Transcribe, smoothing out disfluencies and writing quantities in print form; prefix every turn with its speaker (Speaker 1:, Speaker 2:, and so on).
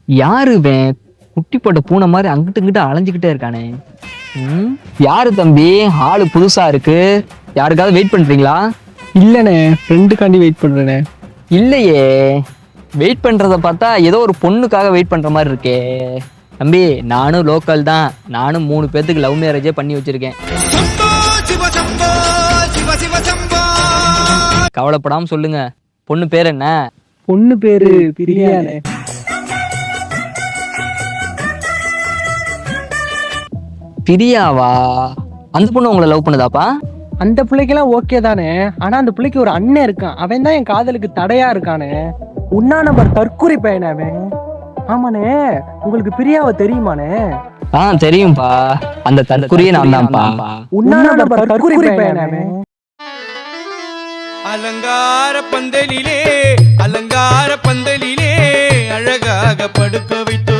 Speaker 1: யாரு இவன்? குட்டி போட்ட பூனை மாதிரி அங்கிட்டு இங்கிட்டு அலைஞ்சுக்கிட்டே இருக்கானே. யாரு தம்பி? ஆளு புதுசா இருக்கு. யாருக்காவது வெயிட் பண்றீங்களா?
Speaker 2: இல்லண்ணே, ஃப்ரெண்டுக்காண்டி வெயிட் பண்றேனே.
Speaker 1: இல்லையே, வெயிட் பண்றத பார்த்தா ஏதோ ஒரு பொண்ணுக்காக வெயிட் பண்ற மாதிரி இருக்கே. தம்பி, நானும் லோக்கல் தான். நானும் 3 பேத்துக்கு லவ் மேரேஜே பண்ணி வச்சிருக்கேன். கவலைப்படாம சொல்லுங்க, பொண்ணு பேர் என்ன?
Speaker 2: பொண்ணு பேரு பிரியாண்ணே.
Speaker 1: பிரியாவா? அந்த பொண்ணு உங்களை லவ் பண்ணுதாப்பா?
Speaker 2: அந்த பிள்ளைக்கெல்லாம் ஓகே தானே, ஆனா அந்த பிள்ளைக்கு ஒரு அண்ணன் இருக்கான். அவன் தான் என் காதலுக்கு தடையா இருக்கானே. உன்னா நம்பர் தற்கொலை பையனே அவன். ஆமாண்ணே, உங்களுக்கு பிரியாவை தெரியுமாண்ணே?
Speaker 1: தெரியும்பா. அந்த தற்குறியே நான் தான்ப்பா.
Speaker 2: உன்னா நம்பர் தற்கொலை பையனே அவன்.
Speaker 3: அலங்கார பந்தலிலே அலங்கார பந்தலிலே அழகாக படுக்க வைத்து